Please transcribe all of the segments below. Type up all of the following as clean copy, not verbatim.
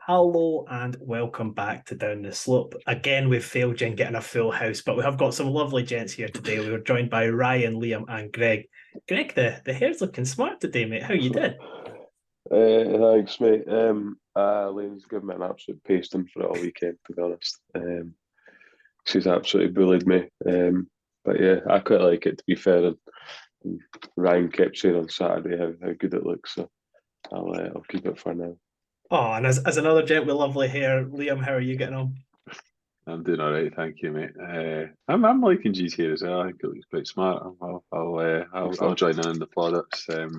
Hello and welcome back to Down the Slope. Again, we've failed in getting a full house, but we have got some lovely gents here today. We were joined by Ryan, Liam, and Greg. Greg, the hair's looking smart today, mate. How you did? Thanks, mate. Liam's given me an absolute pasting for it all weekend, to be honest. She's absolutely bullied me. But yeah, I quite like it, to be fair. And Ryan kept saying on Saturday how good it looks, so I'll keep it for now. Oh, and as another gent with lovely hair, Liam, how are you getting on? I'm doing all right, thank you, mate. I'm liking G's here as well. I think it looks quite smart. I'll join in the plaudits. I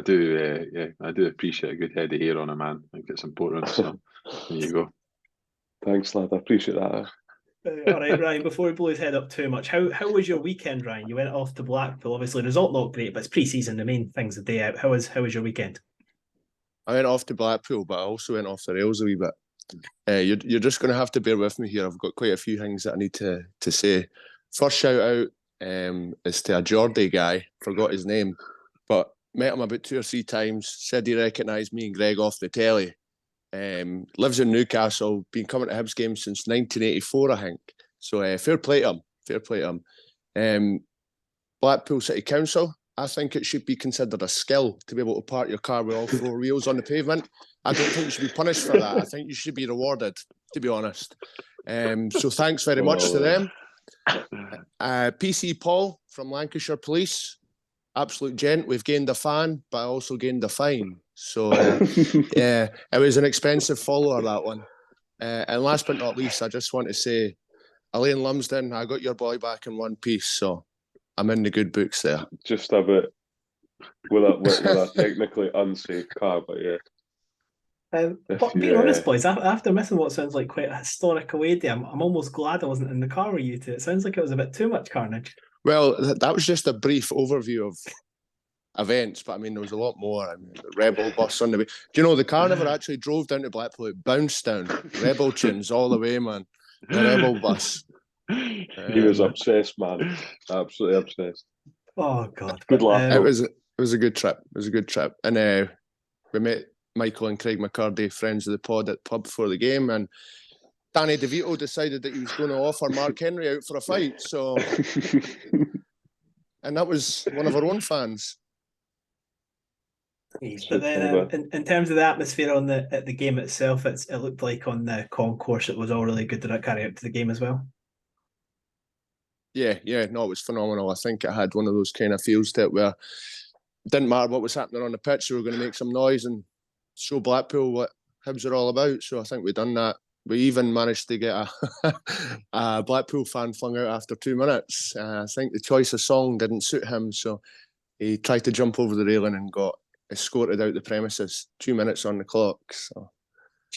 do appreciate a good head of hair on a man. I think it's important. So there you go. Thanks, lad. I appreciate that. All right, Ryan, before we blow his head up too much, how was your weekend, Ryan? You went off to Blackpool. Obviously, the result not great, but it's pre-season. The main thing's the day out. How was your weekend? I went off to Blackpool, but I also went off the rails a wee bit. You're just going to have to bear with me here. I've got quite a few things that I need to say. First shout out is to a Geordie guy. Forgot his name, but met him about 2 or 3 times. Said he recognised me and Greg off the telly. Lives in Newcastle. Been coming to Hibs games since 1984, I think. So fair play to him. Fair play to him. Blackpool City Council. I think it should be considered a skill to be able to park your car with all 4 wheels on the pavement. I don't think you should be punished for that. I think you should be rewarded, to be honest. So thanks very much to them. PC Paul from Lancashire Police, absolute gent. We've gained a fan, but I also gained a fine. So yeah, it was an expensive follower, that one. And last but not least, I just want to say, Elaine Lumsden, I got your boy back in one piece, so I'm in the good books there. Just a bit with a technically unsafe car, but yeah. But being honest, boys, after missing what sounds like quite a historic away day, I'm almost glad I wasn't in the car with you two. It sounds like it was a bit too much carnage. Well, that was just a brief overview of events, but I mean, there was a lot more. I mean, the Rebel bus on the way. Do you know, the car never actually drove down to Blackpool. It bounced down. Rebel tunes all the way, man. The Rebel bus. He was obsessed, man. Absolutely obsessed. Oh, God. Good luck. It was a good trip. It was a good trip. And we met Michael and Craig McCurdy, friends of the pod, at the pub before the game, and Danny DeVito decided that he was going to offer Mark Henry out for a fight. So, and that was one of our own fans. But then, in terms of the atmosphere at the game itself, it looked like on the concourse it was all really good. Did that carry out to the game as well? Yeah, no, it was phenomenal. I think it had one of those kind of feels to it where it didn't matter what was happening on the pitch, we were going to make some noise and show Blackpool what Hibs are all about. So I think we've done that. We even managed to get a Blackpool fan flung out after 2 minutes. I think the choice of song didn't suit him, so he tried to jump over the railing and got escorted out the premises. 2 minutes on the clock. So.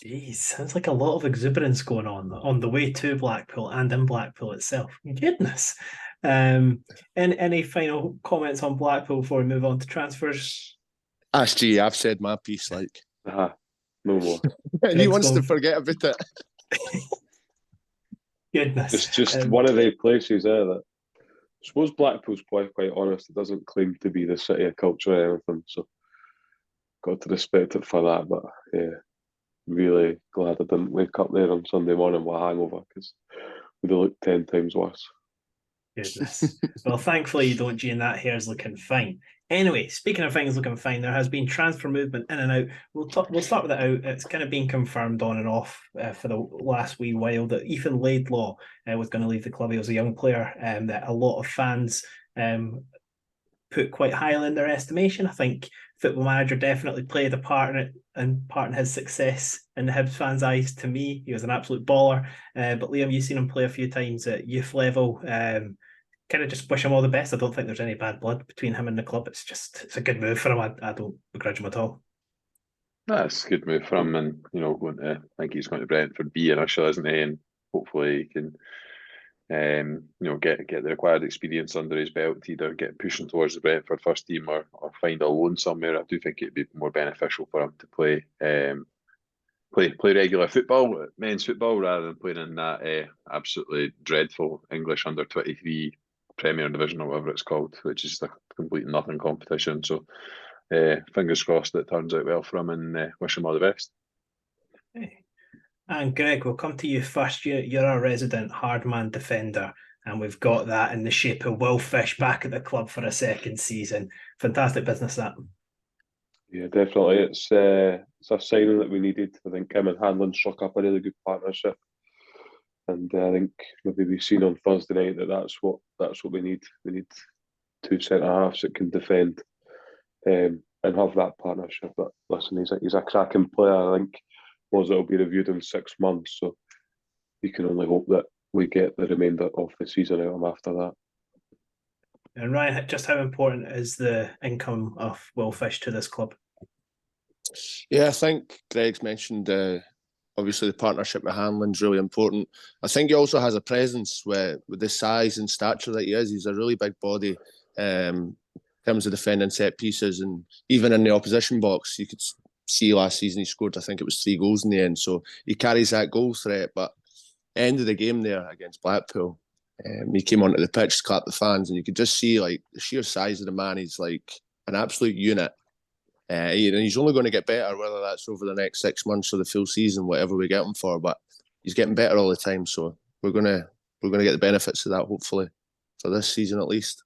Jeez, sounds like a lot of exuberance going on the way to Blackpool and in Blackpool itself. Goodness. And any final comments on Blackpool before we move on to transfers? Gee, I've said my piece, like. No more. He wants to forget about it. Goodness. It's just one of the places there that I suppose Blackpool's quite honest. It doesn't claim to be the city of culture or anything, so got to respect it for that. But yeah, really glad I didn't wake up there on Sunday morning with a hangover, because it would have looked 10 times worse. Goodness. Well, thankfully you don't, Gene. That hair's looking fine. Anyway, speaking of things looking fine, there has been transfer movement in and out. We'll start with it out. It's kind of been confirmed on and off for the last wee while that Ethan Laidlaw was going to leave the club. He was a young player that a lot of fans put quite highly in their estimation. I think Football Manager definitely played a part in it and part in his success in the Hibs fans' eyes. To me, he was an absolute baller. But Liam, you've seen him play a few times at youth level. Kind of just wish him all the best. I don't think there's any bad blood between him and the club. It's a good move for him. I don't begrudge him at all. That's a good move for him, and I think he's going to Brentford B initially, isn't he? And hopefully he can get the required experience under his belt to either get pushing towards the Brentford first team or find a loan somewhere. I do think it'd be more beneficial for him to play regular football, men's football, rather than playing in that absolutely dreadful English under-23 Premier Division or whatever it's called, which is a complete nothing competition. So fingers crossed that it turns out well for him, and wish him all the best. And Greg, we'll come to you first. You're a resident hardman defender, and we've got that in the shape of Will Fish back at the club for a second season. Fantastic business, that. Yeah, definitely. It's a signing that we needed. I think him and Hanlon struck up a really good partnership, and I think maybe we've seen on Thursday night that's what we need. We need two centre halves that can defend and have that partnership. But listen, he's a cracking player. I think it'll be reviewed in 6 months, so you can only hope that we get the remainder of the season out of him after that. And Ryan, just how important is the income of Will Fish to this club? Yeah, I think Greg's mentioned obviously the partnership with Hanlon's really important. I think he also has a presence with the size and stature that he is. He's a really big body in terms of defending set pieces, and even in the opposition box, you could see last season he scored, I think it was 3 goals in the end. So he carries that goal threat. But end of the game there against Blackpool, he came onto the pitch to clap the fans, and you could just see like the sheer size of the man. He's like an absolute unit. And he's only going to get better, whether that's over the next 6 months or the full season, whatever we get him for. But he's getting better all the time, so we're gonna get the benefits of that, hopefully, for this season at least.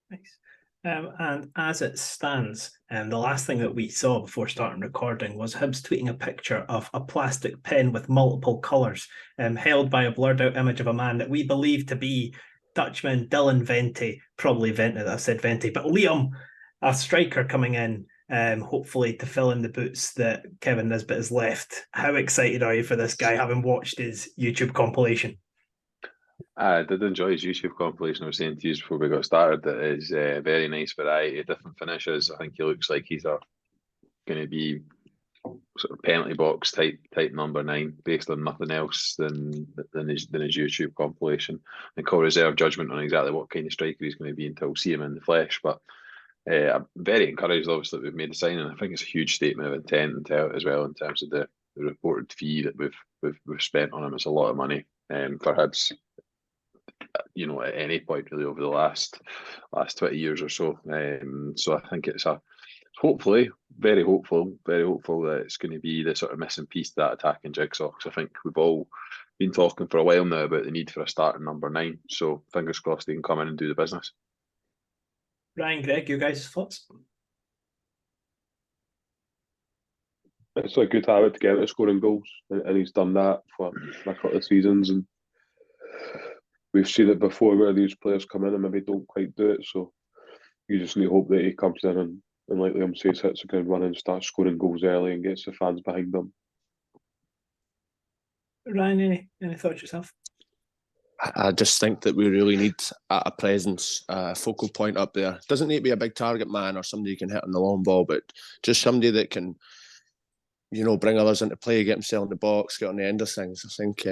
Nice. And as it stands, the last thing that we saw before starting recording was Hibs tweeting a picture of a plastic pen with multiple colours, held by a blurred out image of a man that we believe to be Dutchman Dylan Vente, probably Vente that I said Vente, but Liam, a striker coming in, hopefully to fill in the boots that Kevin Nisbet has left. How excited are you for this guy, having watched his YouTube compilation? I did enjoy his YouTube compilation. I was saying to you before we got started that is a very nice variety of different finishes. I think he looks like he's going to be sort of penalty box type number 9, based on nothing else than his YouTube compilation. And call reserve judgment on exactly what kind of striker he's going to be until we see him in the flesh. But I'm very encouraged, obviously, that we've made the signing. I think it's a huge statement of intent as well in terms of the reported fee that we've spent on him. It's a lot of money for Hibs, at any point really over the last 20 years or so. So I think it's very hopeful that it's going to be the sort of missing piece to that attacking jigsaw. Because I think we've all been talking for a while now about the need for a starting number 9. So fingers crossed he can come in and do the business. Ryan, Greg, you guys' thoughts? It's a good habit to get into scoring goals, and he's done that for a couple of seasons, and we've seen it before where these players come in and maybe don't quite do it. So you just need to hope that he comes in and like Liam says, hits the ground running and starts scoring goals early and gets the fans behind them. Ryan, any thoughts yourself? I just think that we really need a presence, a focal point up there. Doesn't need to be a big target man or somebody who can hit on the long ball, but just somebody that can, bring others into play, get himself in the box, get on the end of things. I think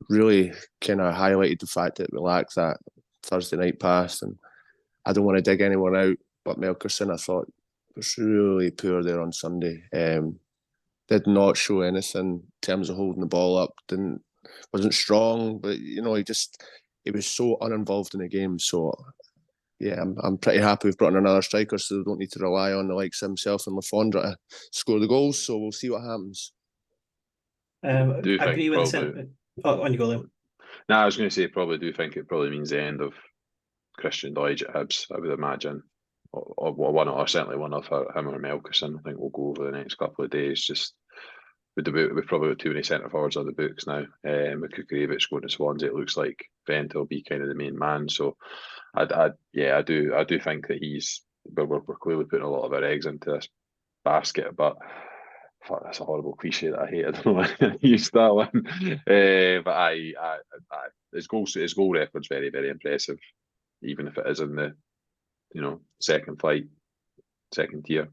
really kind of highlighted the fact that we lack that Thursday night pass. And I don't want to dig anyone out, but Melkerson, I thought, was really poor there on Sunday. Did not show anything in terms of holding the ball up. Wasn't strong, but he was so uninvolved in the game. So yeah, I'm pretty happy we've brought in another striker, so we don't need to rely on the likes of himself and Lafondra to score the goals. So we'll see what happens. Agree with the on you go, Liam. No, I was going to say probably do think it probably means the end of Christian Doidge at Hibs, I would imagine. Or certainly one of him or Melkerson. I think we'll go over the next couple of days. Just we've probably got too many centre forwards on the books now. With Kukurevich going to Swansea, it looks like Vente will be kind of the main man. So I do think that we're clearly putting a lot of our eggs into this basket, but fuck, that's a horrible cliche that I hate. I don't know why I used that one. But his goal record's very, very impressive, even if it is in the second tier.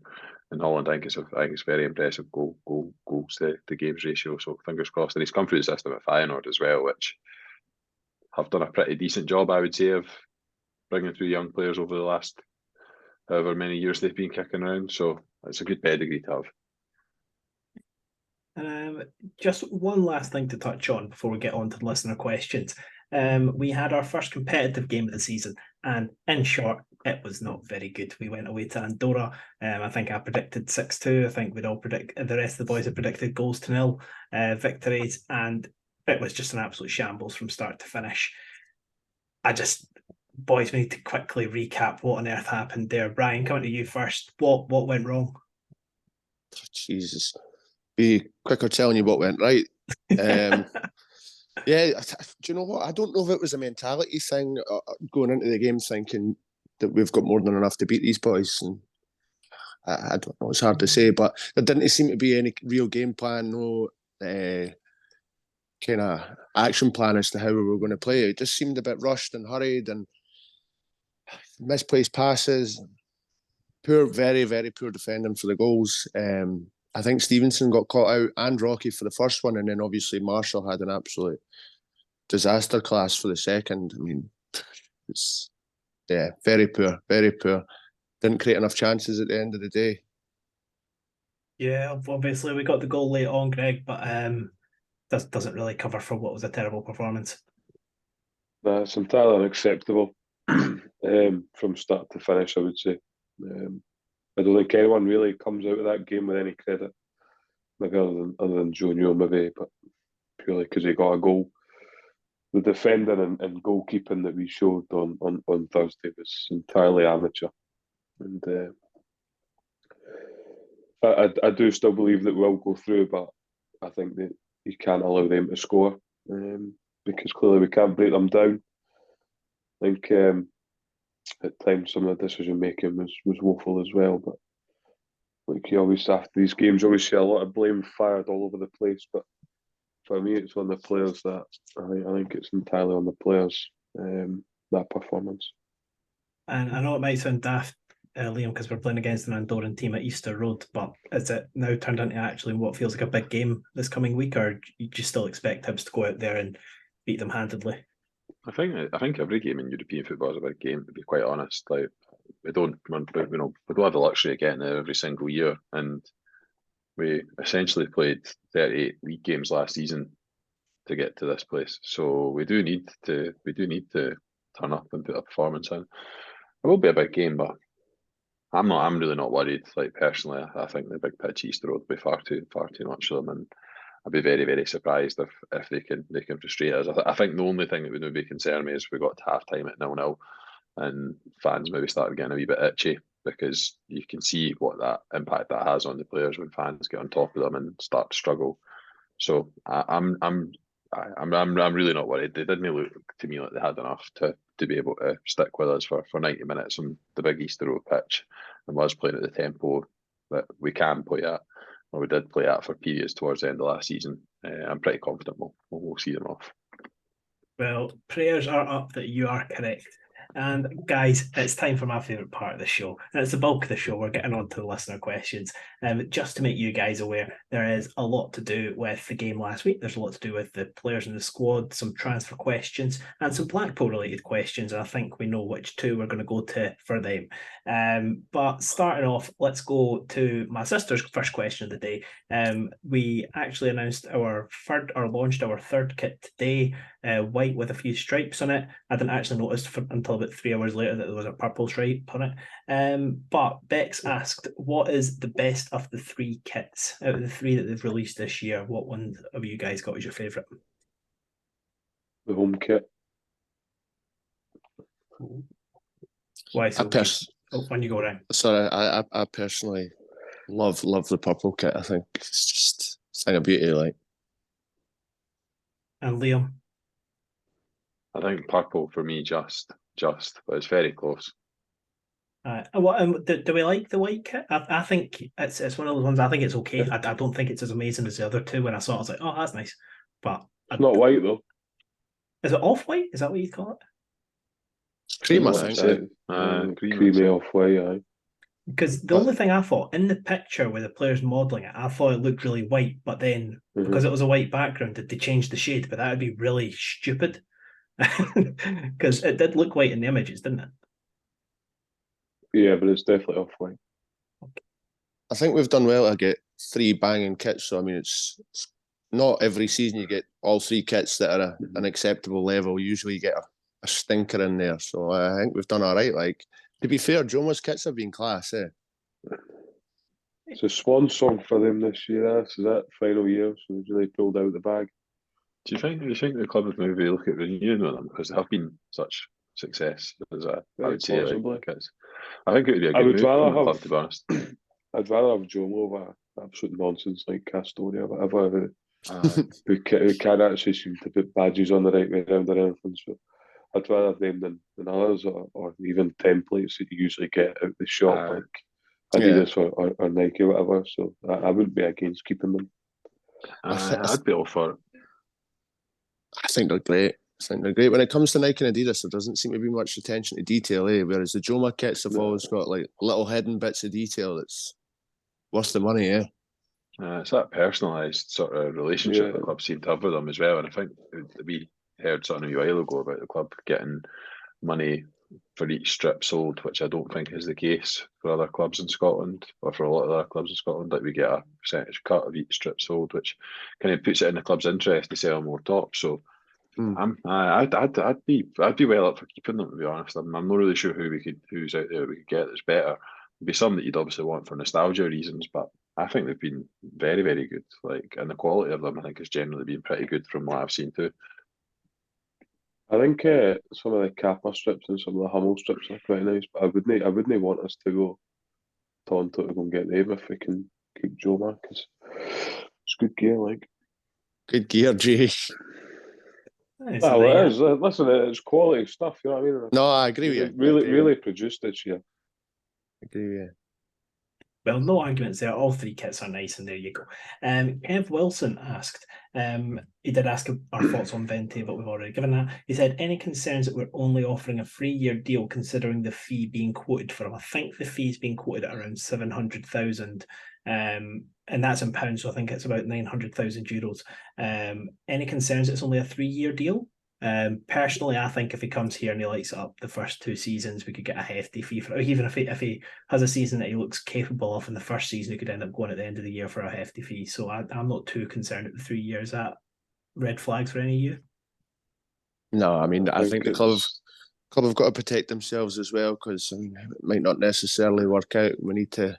In Holland, I think it's very impressive goals to games ratio. So fingers crossed. And he's come through the system at Feyenoord as well, which have done a pretty decent job, I would say, of bringing through young players over the last however many years they've been kicking around. So it's a good pedigree to have. Just one last thing to touch on before we get on to the listener questions. We had our first competitive game of the season, and in short, it was not very good. We went away to Andorra. I think I predicted 6-2. I think we'd all predict, the rest of the boys had predicted goals to nil victories, and it was just an absolute shambles from start to finish. Boys, we need to quickly recap what on earth happened there. Brian, coming to you first. What went wrong? Jesus, be quicker telling you what went right. Yeah, do you know what? I don't know if it was a mentality thing going into the game thinking that we've got more than enough to beat these boys. And I don't know, it's hard to say, but there didn't seem to be any real game plan, no kind of action plan as to how we were going to play. It just seemed a bit rushed and hurried and misplaced passes. Poor, very, very poor defending for the goals. I think Stevenson got caught out and Rocky for the first one, and then obviously Marshall had an absolute disaster class for the second. I mean, it's very poor, very poor. Didn't create enough chances at the end of the day. Yeah, obviously we got the goal late on, Greg, but doesn't really cover for what was a terrible performance. That's entirely unacceptable from start to finish, I would say. I don't think anyone really comes out of that game with any credit, maybe other than Joe Newell, maybe, but purely because he got a goal. The defending and goalkeeping that we showed on Thursday was entirely amateur, and I do still believe that we'll go through, but I think that you can't allow them to score because clearly we can't break them down. I think at times some of the decision making was woeful as well, but like you always, after these games, always see a lot of blame fired all over the place, but for me it's on the players. That I think it's entirely on the players, that performance. And I know it might sound daft, Liam, because we're playing against an Andorran team at Easter Road, but is it now turned into actually what feels like a big game this coming week, or do you still expect Hibs to go out there and beat them handedly? I think every game in European football is a big game, to be quite honest. Like we don't have the luxury of getting there every single year, and we essentially played 38 league games last season to get to this place. So we do need to turn up and put a performance in. It will be a big game, but I'm really not worried. Like personally, I think the big pitch Easter Road will be far too much for them, and I'd be very, very surprised if they can frustrate us. I think the only thing that would maybe concern me is we got to half time at 0-0 and fans maybe started getting a wee bit itchy, because you can see what that impact that has on the players when fans get on top of them and start to struggle. So I'm really not worried. They didn't look to me like they had enough to be able to stick with us for 90 minutes on the big Easter Road pitch and was playing at the tempo that we can play at. Well, we did play at for periods towards the end of last season. I'm pretty confident we'll see them off. Well, prayers are up that you are correct. And guys, it's time for my favourite part of the show. And it's the bulk of the show. We're getting on to the listener questions. Just to make you guys aware, there is a lot to do with the game last week. There's a lot to do with the players in the squad, some transfer questions, and some Blackpool related questions. And I think we know which two we're going to go to for them. But starting off, let's go to my sister's first question of the day. We actually announced launched our third kit today, white with a few stripes on it. I didn't actually notice until about 3 hours later that there was a purple stripe on it. But Bex asked, what is the best of the 3 kits out of the 3 that they've released this year? What one have you guys got as your favourite? The home kit. Why so? When you go around. Sorry, I personally love the purple kit. I think it's just a thing of beauty, like. And Liam? I think purple for me, just, but it's very close. Do we like the white kit? I think it's one of those ones. I think it's okay. I don't think it's as amazing as the other two. When I saw it, I was like, oh, that's nice. But it's not white though. Is it off white? Is that what you call it? Cream, I think. Creamy off white, aye. Because the only thing I thought in the picture where the players modelling it, I thought it looked really white, but then because it was a white background, did they change the shade? But that would be really stupid. Because it did look white in the images, didn't it? Yeah, but it's definitely off white. Okay. I think we've done well to get 3 banging kits. So I mean, it's not every season you get all 3 kits that are an acceptable level. Usually you get a stinker in there. So I think we've done all right. Like, To be fair, Jomo's kits have been class, eh? It's a swan song for them this year. This is it, final year, so they've really pulled out the bag. Do you think the club would maybe look at renewing with them because they have been such success as I Very would say possibly. like it's, I think it would be a I good would move rather from the have- club, to be honest. I'd rather have Jomo over absolute nonsense like Castoria or whatever, Aye. who can actually seem to put badges on the right way around or anything. So I'd rather have them than others, or even templates that you usually get out the shop, Aye. like Adidas or Nike or whatever. So I wouldn't be against keeping them. I'd be all for it. I think they're great. When it comes to Nike and Adidas, there doesn't seem to be much attention to detail, eh? Whereas the Joma kits have No. always got like little hidden bits of detail that's worth the money, eh? It's that personalised sort of relationship Yeah. the club seem to have with them as well. And I think we heard something a while ago about the club getting money for each strip sold, which I don't think is the case for other clubs in Scotland, or for a lot of other clubs in Scotland. Like we get a percentage cut of each strip sold, which kind of puts it in the club's interest to sell more tops. So I'd be well up for keeping them, to be honest. I'm not really sure who's out there we could get that's better. There'd be some that you'd obviously want for nostalgia reasons, but I think they've been very, very good. Like, and the quality of them, I think, has generally been pretty good from what I've seen too. I think some of the Kappa strips and some of the Hummel strips are quite nice, but I wouldn't want us to go Tonto to go and get them if we can keep Joma, because it's good gear, like. Good gear, Jay. Well, it is. Listen, it's quality stuff. You know what I mean? No, I agree with you. Really produced this year. I agree with you. Well, no arguments there. All three kits are nice, and there you go. Kev Wilson asked, he did ask our thoughts on Vente, but we've already given that. He said, any concerns that we're only offering a 3-year deal considering the fee being quoted for him? I think the fee's being quoted at around 700,000, and that's in pounds, so I think it's about 900,000 euros. Any concerns it's only a 3-year deal? Personally, I think if he comes here and he lights it up the first 2 seasons, we could get a hefty fee for it. Even if he has a season that he looks capable of in the first season, he could end up going at the end of the year for a hefty fee. So I'm not too concerned at the 3 years. That red flags for any of you? No, I mean, I think the club have got to protect themselves as well, because it might not necessarily work out. We need to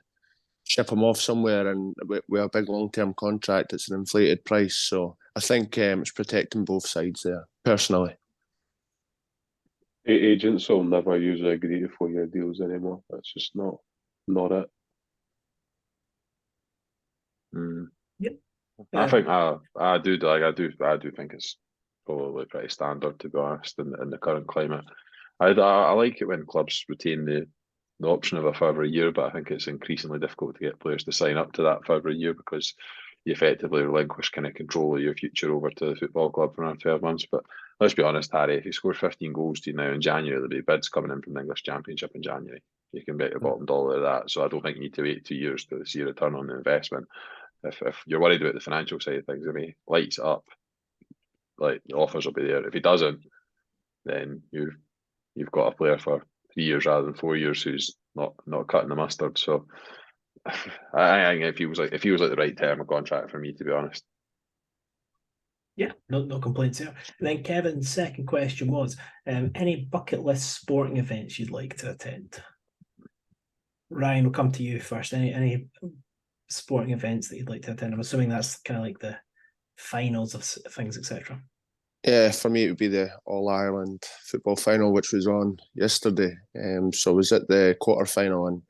ship them off somewhere, and with a big long-term contract, it's an inflated price. So I think it's protecting both sides there, personally. Agents will never usually agree to 4-year deals anymore. That's just not it. Yep. I think I do think it's probably pretty standard, to be honest, in the current climate. I like it when clubs retain the option of a further year, but I think it's increasingly difficult to get players to sign up to that further year, because you effectively relinquish kind of control of your future over to the football club for another 12 months. But let's be honest, Harry, if you score 15 goals to you now in January, there'll be bids coming in from the English Championship in January. You can bet your bottom dollar of that. So I don't think you need to wait 2 years to see a return on the investment. If you're worried about the financial side of things, if he lights it up, like, the offers will be there. If he doesn't, then you've got a player for 3 years rather than 4 years who's not cutting the mustard. So I think it feels like the right term of contract for me, to be honest. Yeah, no complaints there. And then Kevin's second question was, any bucket list sporting events you'd like to attend? Ryan, we'll come to you first. Any sporting events that you'd like to attend? I'm assuming that's kind of like the finals of things, etc. Yeah, for me it would be the All Ireland football final, which was on yesterday. So I was at the quarter final, and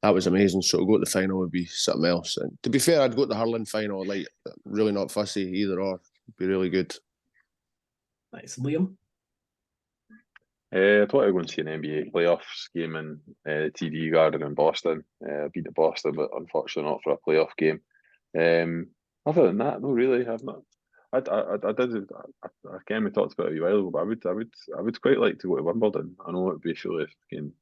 that was amazing. So to go to the final would be something else. And to be fair, I'd go to the hurling final. Like, really not fussy either or. It'd be really good. Nice, Liam. I'd want to go and see an NBA playoffs game in TD Garden in Boston. I've been to Boston, but unfortunately not for a playoff game. Other than that, no, really, I've not. Again, we talked about it a while ago, but I would quite like to go to Wimbledon. I know it would be full of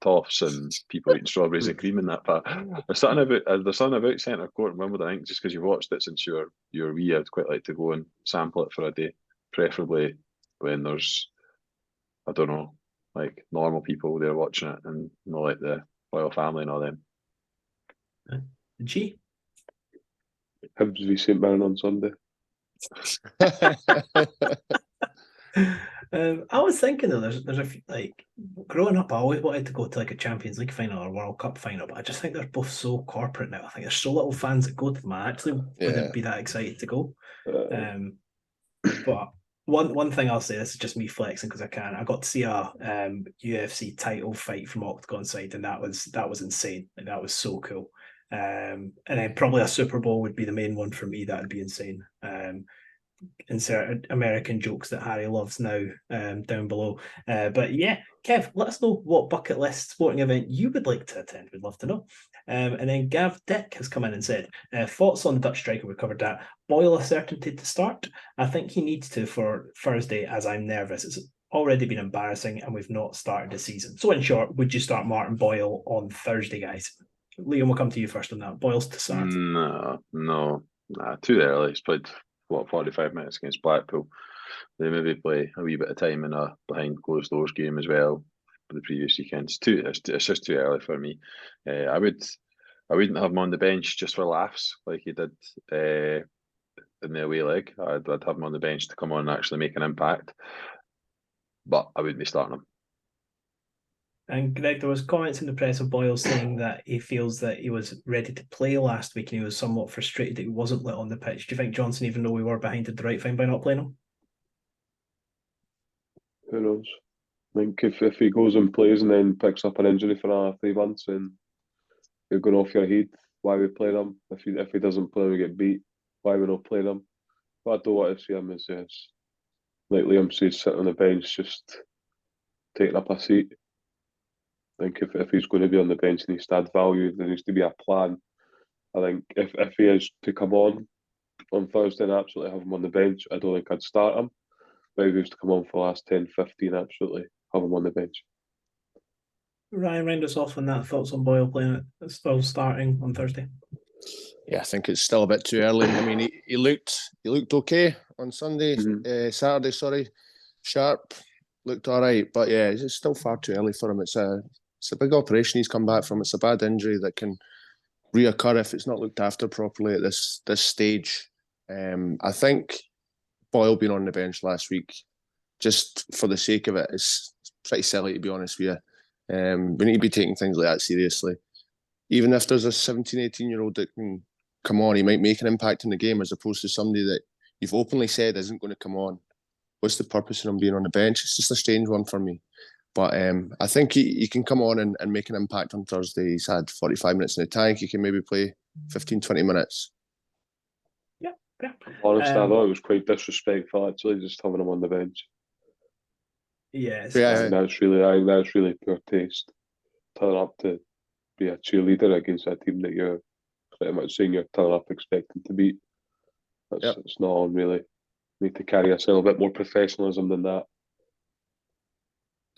toffs and people eating strawberries and cream and that, but there's something about Centre Court in Wimbledon. I think just because you've watched it since you were wee, I'd quite like to go and sample it for a day, preferably when there's, I don't know, like normal people there watching it, and not like the royal family and all them. G. Hibs v St Mirren on Sunday. I was thinking though, there's a like growing up, I always wanted to go to like a Champions League final or World Cup final, but I just think they're both so corporate now. I think there's so little fans that go to them. I actually wouldn't be that excited to go. But one thing I'll say, this is just me flexing because I can. I got to see a UFC title fight from Octagon side, and that was insane. Like, that was so cool. And then probably a Super Bowl would be the main one for me. That'd be insane. Insert American jokes that Harry loves now down below. But yeah, Kev, let us know what bucket list sporting event you would like to attend. We'd love to know. And then Gav Dick has come in and said, thoughts on the Dutch striker, we covered that. Boyle a certainty to start? I think he needs to for Thursday, as I'm nervous. It's already been embarrassing and we've not started the season. So in short, would you start Martin Boyle on Thursday, guys? Liam, we'll come to you first on that. Boyle's to start. No, too early. He's played 45 minutes against Blackpool. They maybe play a wee bit of time in a behind closed doors game as well for the previous weekends. It's just too early for me. I wouldn't have him on the bench just for laughs like he did in the away leg. I'd have him on the bench to come on and actually make an impact. But I wouldn't be starting him. And Greg, there was comments in the press of Boyle saying that he feels that he was ready to play last week and he was somewhat frustrated that he wasn't lit on the pitch. Do you think Johnson, even though we were behind, did the right thing by not playing him? Who knows? I think if he goes and plays and then picks up an injury for another 3 months and you're going off your head, why we play him? If he doesn't play, we get beat. Why we not play him? What I don't want to see him is like Liam says, sitting on the bench, just taking up a seat. I think if he's going to be on the bench and he's to add value, there needs to be a plan. I think if he is to come on Thursday and absolutely have him on the bench, I don't think I'd start him. But if he was to come on for the last 10, 15, absolutely have him on the bench. Ryan, round us off on that. Thoughts on Boyle playing it, still starting on Thursday? Yeah, I think it's still a bit too early. I mean, he looked okay on Sunday, Saturday, sorry. Sharp, looked all right. But yeah, it's still far too early for him. It's a big operation he's come back from. It's a bad injury that can reoccur if it's not looked after properly at this stage. I think Boyle being on the bench last week, just for the sake of it, is pretty silly, to be honest with you. We need to be taking things like that seriously. Even if there's a 17, 18-year-old that can come on, he might make an impact in the game as opposed to somebody that you've openly said isn't going to come on. What's the purpose of him being on the bench? It's just a strange one for me. But I think he can come on and make an impact on Thursday. He's had 45 minutes in the tank. He can maybe play 15, 20 minutes. Yeah. Honestly, I thought it was quite disrespectful, actually, just having him on the bench. Yes. I think that's really poor taste. Turn up to be a cheerleader against a team that you're pretty much saying you're turning up expecting to beat. It's not on, really. You need to carry yourself a bit more professionalism than that.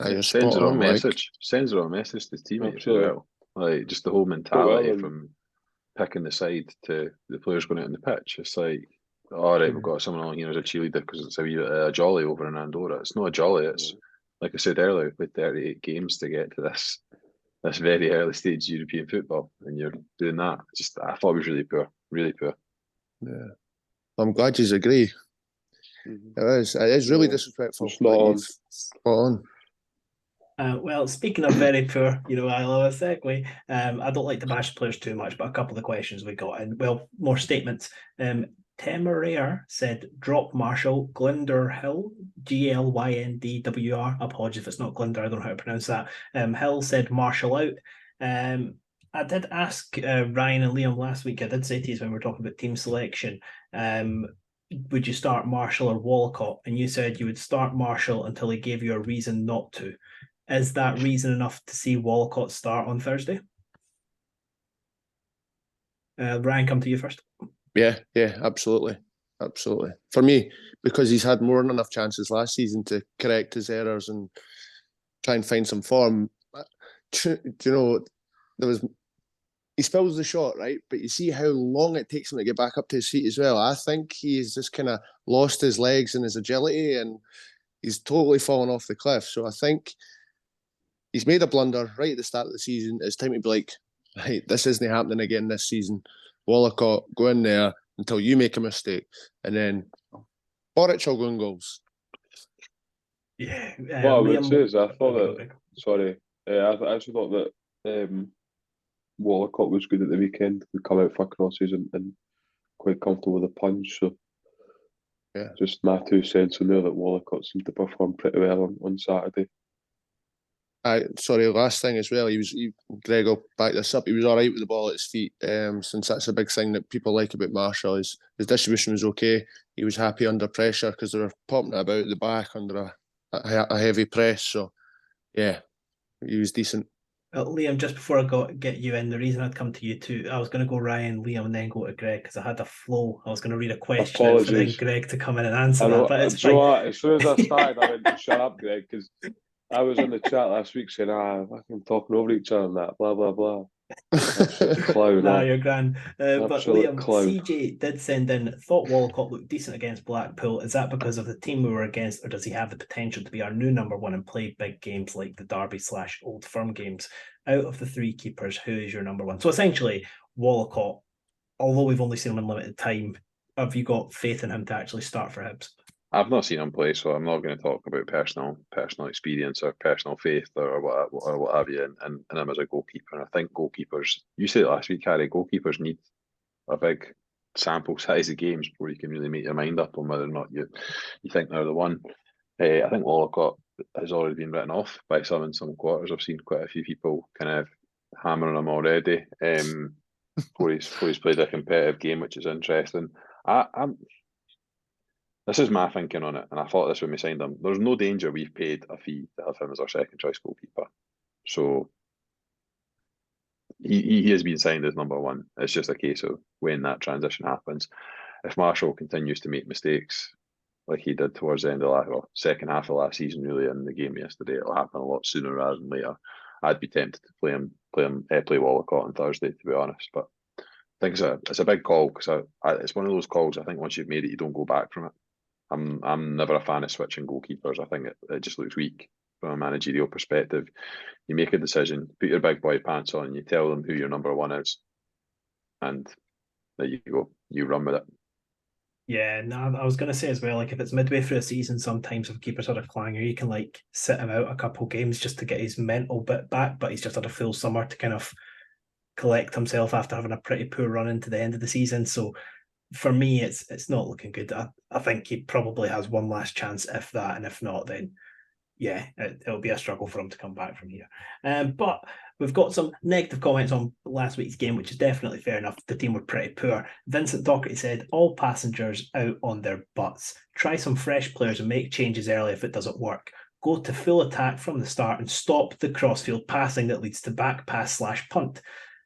It sends the wrong message. Sends the wrong message to teammates as well. Like just the whole mentality from picking the side to the players going out on the pitch. It's like, all right, we've got someone on here as a cheerleader because it's a wee bit a jolly over in Andorra. It's not a jolly. It's like I said earlier, we played 38 games to get to this very early stage European football, and you're doing that. I thought it was really poor, really poor. Yeah, I'm glad you agree. It is really disrespectful. Spot on. Well, speaking of very poor, I love a segue. I don't like to bash players too much, but a couple of questions we got, and more statements. Temeraire said, drop Marshall, Glinder Hill, Glynndwr. Apologies if it's not Glinder, I don't know how to pronounce that. Hill said Marshall out. I did ask Ryan and Liam last week, I did say to you when we were talking about team selection, would you start Marshall or Walcott? And you said you would start Marshall until he gave you a reason not to. Is that reason enough to see Walcott start on Thursday? Ryan, come to you first. Yeah, absolutely. For me, because he's had more than enough chances last season to correct his errors and try and find some form. Do you know, he spills the shot, right? But you see how long it takes him to get back up to his feet as well. I think he's just kind of lost his legs and his agility and he's totally fallen off the cliff. So I think he's made a blunder right at the start of the season. It's time to be like, right, this isn't happening again this season. Walcott, go in there until you make a mistake. And then Boric will go in goals. Yeah. What I would Liam, say is I thought go, that, Greg. sorry, I actually thought that Walcott was good at the weekend. We come out for crosses and quite comfortable with the punch. So Yeah. just my 2 cents on there that Walcott seemed to perform pretty well on Saturday. Sorry, last thing as well. Greg will back this up. He was all right with the ball at his feet. Since that's a big thing that people like about Marshall, his distribution was okay. He was happy under pressure because they were popping it about the back under a heavy press. So yeah, he was decent. Liam, just before I get you in, the reason I'd come to you too, I was going to go Ryan, Liam, and then go to Greg because I had a flow. I was going to read a question out for then Apologies. Greg to come in and answer I know. that, but it's Do you know fine. what? As soon as I started, I went, shut up, Greg, because I was in the chat last week saying, fucking talking over each other and that, blah, blah, blah. Absolute clown. Nah, you're grand. But Absolute Liam, clown. CJ did send in, thought Walcott looked decent against Blackpool. Is that because of the team we were against, or does he have the potential to be our new number one and play big games like the Derby/Old Firm games? Out of the three keepers, who is your number one? So essentially, Walcott, although we've only seen him in limited time, have you got faith in him to actually start for Hibs? I've not seen him play, so I'm not going to talk about personal experience or personal faith or what have you, and him as a goalkeeper. And I think goalkeepers, you said it last week, Harry, goalkeepers need a big sample size of games before you can really make your mind up on whether or not you think they're the one. I think Walcott has already been written off by some in some quarters. I've seen quite a few people kind of hammering him already before he's played a competitive game, which is interesting. This is my thinking on it, and I thought this when we signed him. There's no danger we've paid a fee to have him as our second choice goalkeeper. So he has been signed as number one. It's just a case of when that transition happens. If Marshall continues to make mistakes like he did towards the end of second half of last season, really, in the game yesterday, it'll happen a lot sooner rather than later. I'd be tempted to play Walcott on Thursday, to be honest. But I think it's a big call because it's one of those calls. I think once you've made it, you don't go back from it. I'm never a fan of switching goalkeepers. I think it just looks weak from a managerial perspective. You make a decision, put your big boy pants on, you tell them who your number one is, and there you go. You run with it. Yeah, no, I was going to say as well, like if it's midway through a season, sometimes if a keeper's had a clanger, you can like sit him out a couple games just to get his mental bit back, but he's just had a full summer to kind of collect himself after having a pretty poor run into the end of the season. So for me, it's not looking good. I think he probably has one last chance, if that, and if not, then yeah, it'll be a struggle for him to come back from here. But we've got some negative comments on last week's game, which is definitely fair enough. The team were pretty poor. Vincent Docherty said, all passengers out on their butts. Try some fresh players and make changes early if it doesn't work. Go to full attack from the start and stop the crossfield passing that leads to back pass/punt.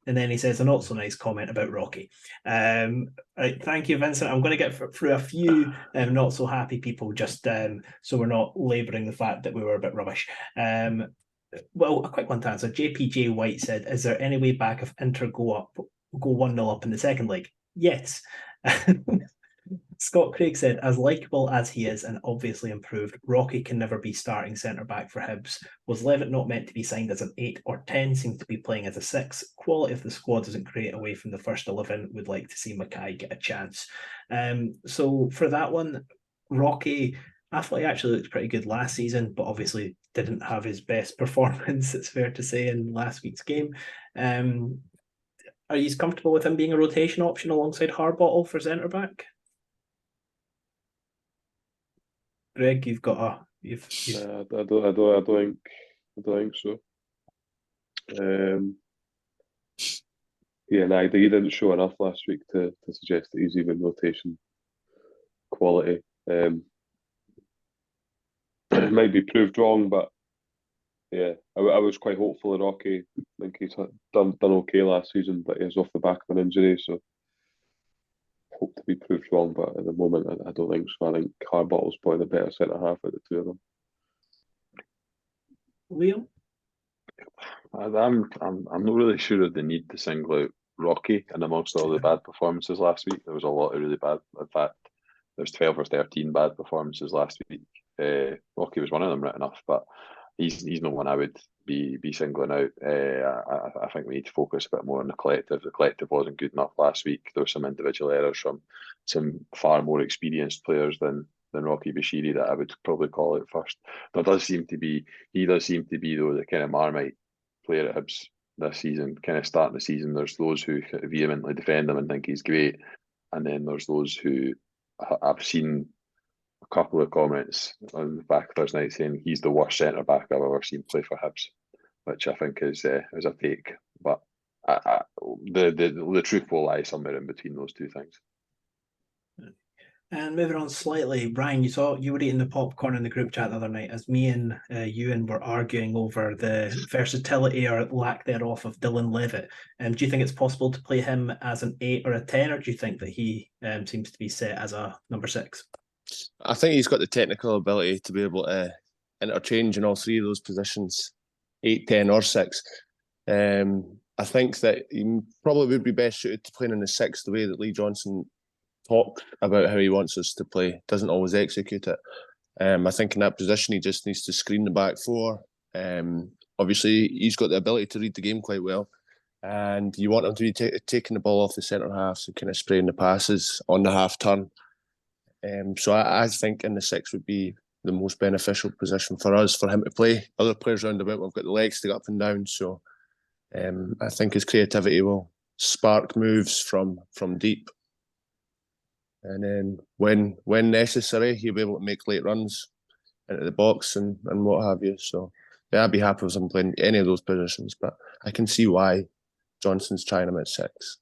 And then he says a not so nice comment about Rocky. Right, thank you, Vincent. I'm going to get through a few not so happy people just so we're not labouring the fact that we were a bit rubbish. Well, a quick one to answer. JPJ White said, is there any way back if Inter go 1-0 up in the second leg? Yes. Scott Craig said, as likeable as he is and obviously improved, Rocky can never be starting centre-back for Hibs. Was Levitt not meant to be signed as an 8 or 10? Seems to be playing as a 6. Quality of the squad doesn't create away from the first 11. Would like to see Mackay get a chance. So for that one, Rocky, I thought he actually looked pretty good last season, but obviously didn't have his best performance, it's fair to say, in last week's game. Are you comfortable with him being a rotation option alongside Harbottle for centre-back? Greg, you've got a. I don't think so. Yeah, he didn't show enough last week to suggest that he's even rotation quality. It might be proved wrong, but yeah, I was quite hopeful of Rocky. I think he's done okay last season, but he was off the back of an injury, so hope to be proved wrong. But at the moment, I don't think so. I think Carbottle's probably the better centre half of the two of them. Liam? I'm not really sure of the need to single out Rocky, and amongst all the bad performances last week, there was a lot of really bad. In fact, there's 12 or 13 bad performances last week. Rocky was one of them, right enough, but he's not one I would be singling out. I think we need to focus a bit more on the collective. The collective wasn't good enough last week. There were some individual errors from some far more experienced players than than Rocky Bashiri that I would probably call out first. He does seem to be though the kind of Marmite player at Hibs this season, kind of starting the season. There's those who vehemently defend him and think he's great, and then there's those who I've seen a couple of comments on the back Thursday night saying he's the worst centre back I've ever seen play for Hibs, which I think is a take. But the truth will lie somewhere in between those two things. And moving on slightly, Brian, you were eating the popcorn in the group chat the other night as me and Ewan were arguing over the versatility or lack thereof of Dylan Levitt. Do you think it's possible to play him as an 8 or a 10, or do you think that he seems to be set as a number 6? I think he's got the technical ability to be able to interchange in all three of those positions, 8, 10 or 6. I think that he probably would be best suited to playing in the 6 the way that Lee Johnson talks about how he wants us to play, doesn't always execute it. I think in that position he just needs to screen the back 4. Obviously he's got the ability to read the game quite well, and you want him to be taking the ball off the centre half, so kind of spraying the passes on the half turn. So I think in the 6 would be the most beneficial position for us, for him to play. Other players round about, we've got the legs to get up and down, so I think his creativity will spark moves from deep. And then when necessary, he'll be able to make late runs into the box and what have you. So yeah, I'd be happy with him playing any of those positions, but I can see why Johnson's trying him at 6.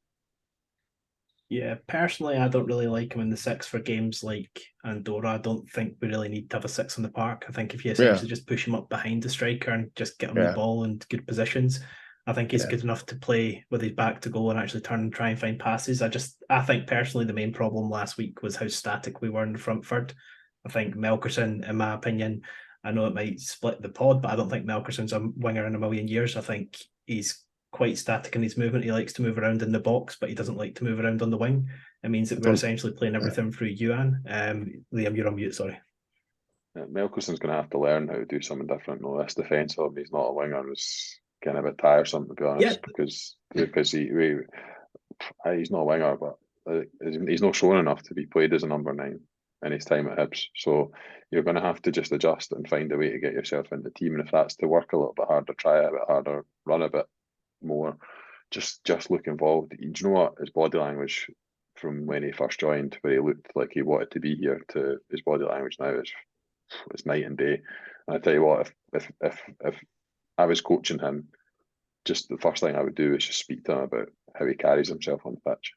Yeah, personally, I don't really like him in the 6 for games like Andorra. I don't think we really need to have a 6 in the park. I think if you essentially just push him up behind the striker and just get him the ball in good positions, I think he's good enough to play with his back to goal and actually turn and try and find passes. I think personally the main problem last week was how static we were in the front third. I think Melkerson, in my opinion, I know it might split the pod, but I don't think Melkerson's a winger in a million years. I think he's quite static in his movement. He likes to move around in the box, but he doesn't like to move around on the wing. It means that we're essentially playing everything through Ewan. Liam, you're on mute, sorry. Melkerson's going to have to learn how to do something different. No, this defence of him, he's not a winger, was kind of a bit tiresome, to be honest, because he's not a winger, but he's not shown enough to be played as a number 9 in his time at Hibs. So you're going to have to just adjust and find a way to get yourself in the team. And if that's to work a little bit harder, try it a bit harder, run a bit more, just look involved. Do you know what? His body language from when he first joined, where he looked like he wanted to be here, to his body language now is night and day. And I tell you what, if I was coaching him, just the first thing I would do is just speak to him about how he carries himself on the pitch.